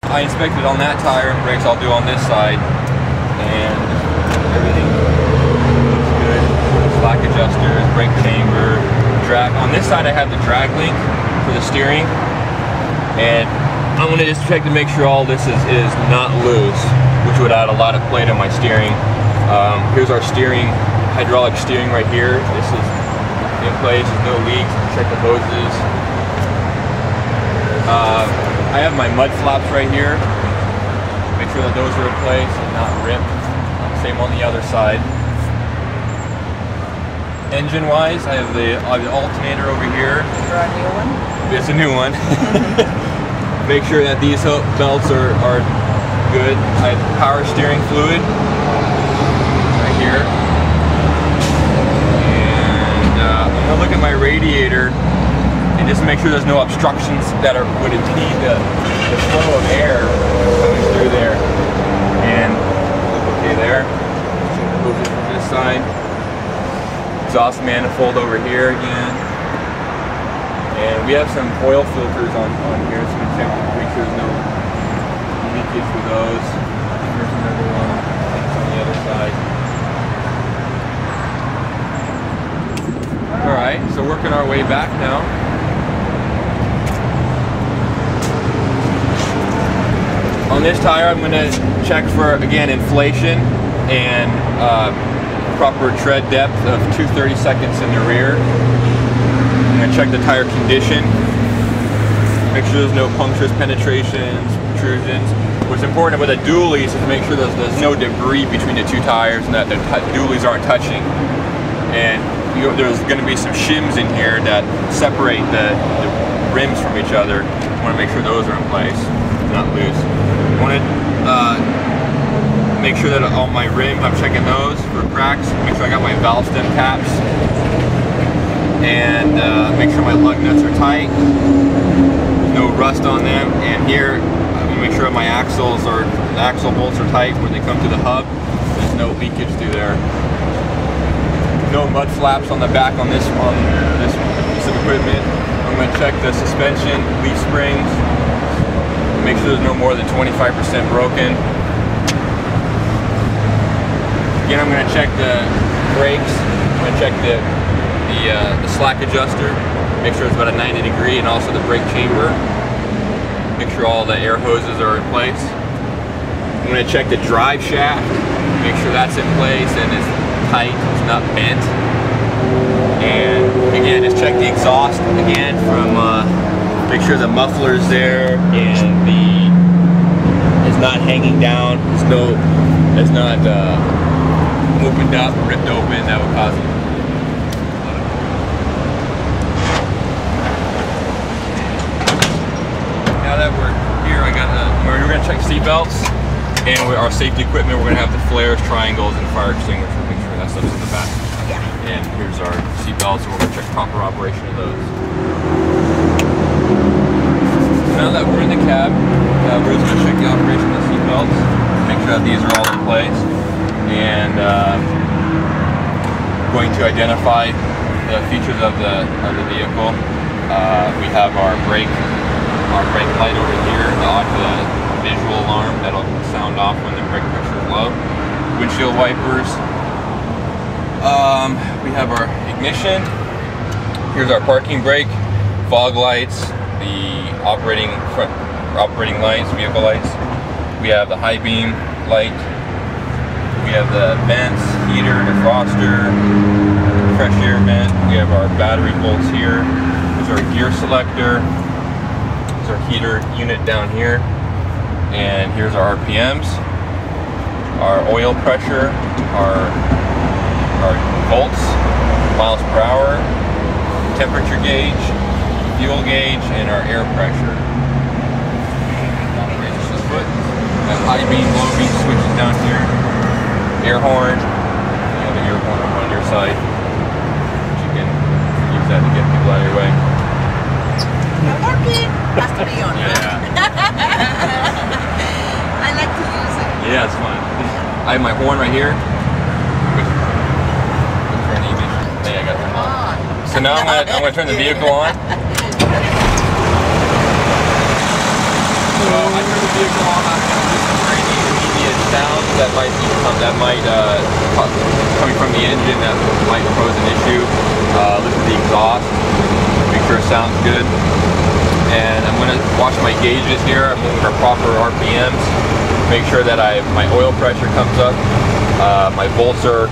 I inspected on that tire, and brakes I'll do on this side, and everything looks good. Slack adjusters, brake chamber, drag. On this side I have the drag link for the steering, and I'm going to just check to make sure all this is not loose, which would add a lot of play to my steering. Here's our steering, hydraulic steering right here. This is in place, there's no leaks. Check the hoses. I have my mud flaps right here. Make sure that those are in place and not ripped. Same on the other side. Engine wise, I have the alternator over here. For a new one? It's a new one. Make sure that these belts are good. I have power steering fluid right here. And I'm going to look at my radiator and just make sure there's no obstructions that would impede the flow of air coming through there. And look okay there. Move it from this side. Exhaust manifold over here again. And we have some oil filters on here, so we check to make sure there's no leakage for those. Here's another one. It's on the other side. Alright, so working our way back now. On this tire, I'm going to check for, again, inflation and proper tread depth of 2/32 in the rear. I'm going to check the tire condition, make sure there's no punctures, penetrations, protrusions. What's important with a dually is to make sure there's no debris between the two tires and that the dualies aren't touching. And there's going to be some shims in here that separate the rims from each other. I want to make sure those are in place, not loose. I want to make sure that all my rims, I'm checking those for cracks, make sure I got my valve stem caps, and make sure my lug nuts are tight, no rust on them, and here I'm going to make sure my the axle bolts are tight when they come to the hub. There's no leakage through there. No mud flaps on the back on this piece of equipment. I'm going to check the suspension, leaf springs, make sure there's no more than 25% broken. Again, I'm going to check the brakes. I'm going to check the slack adjuster, make sure it's about a 90°, and also the brake chamber. Make sure all the air hoses are in place. I'm going to check the drive shaft, make sure that's in place and it's tight, it's not bent. And again, just check the exhaust again from make sure the muffler's there and it's not hanging down. It's not opened up, ripped open. That would cause it. Now that we're here, we're going to check seat belts and with our safety equipment. We're going to have the flares, triangles, and fire extinguisher. Make sure that stuff's in the back. Yeah. And here's our seat belts, and we're going to check proper operation of those. Now that we're in the cab, we're just going to check the operation of the seat belts, make sure that these are all in place, and going to identify the features of the vehicle. We have our brake light over here, the visual alarm that'll sound off when the brake pressure is low. Windshield wipers. We have our ignition. Here's our parking brake, fog lights, the operating lights, vehicle lights. We have the high beam light. We have the vents, heater, defroster, fresh air vent. We have our battery bolts here. There's our gear selector. There's our heater unit down here. And here's our RPMs, our oil pressure, our volts, miles per hour, temperature gauge, fuel gauge, and our air pressure. High beam, low beam switches down here. Air horn. You have the air horn on your side. You can use that to get people out of your way. Okay, has to be on. Yeah. I like to use it. Yeah, it's fun. I have my horn right here. Hey, I got them on. So now I'm gonna turn the vehicle on. So I turn the vehicle that might coming from the engine that might pose an issue. Listen to the exhaust, make sure it sounds good. And I'm going to watch my gauges here. I'm looking for proper RPMs. Make sure that my oil pressure comes up. My bolts are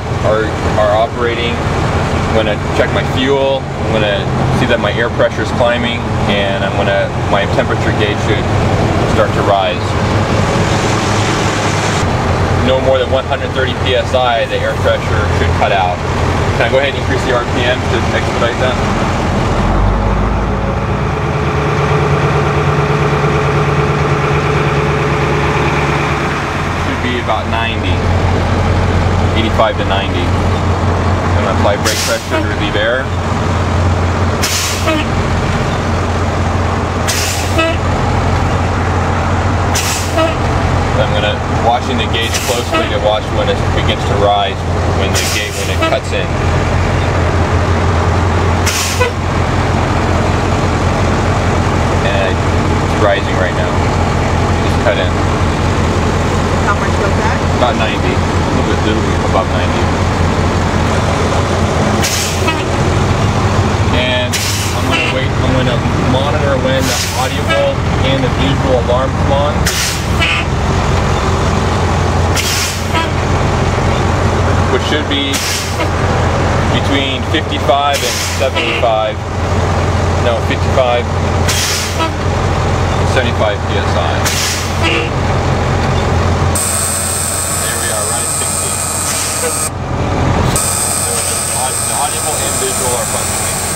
operating. I'm going to check my fuel. I'm going to see that my air pressure is climbing, and my temperature gauge should start to rise. No more than 130 psi, the air pressure should cut out. Can I go ahead and increase the RPM to expedite that? Should be about 90, 85 to 90. I'm going to apply brake pressure to relieve air. I'm going to watching the gauge closely to watch when it begins to rise, when it cuts in. And it's rising right now. Just cut in. How much was that? About 90. A little bit above 90. And I'm going to monitor when the audible and the visual alarm come on. Which should be between 55 and 75. No, 55 and 75 psi. There we are, right at 60. So the audible and visual are functioning.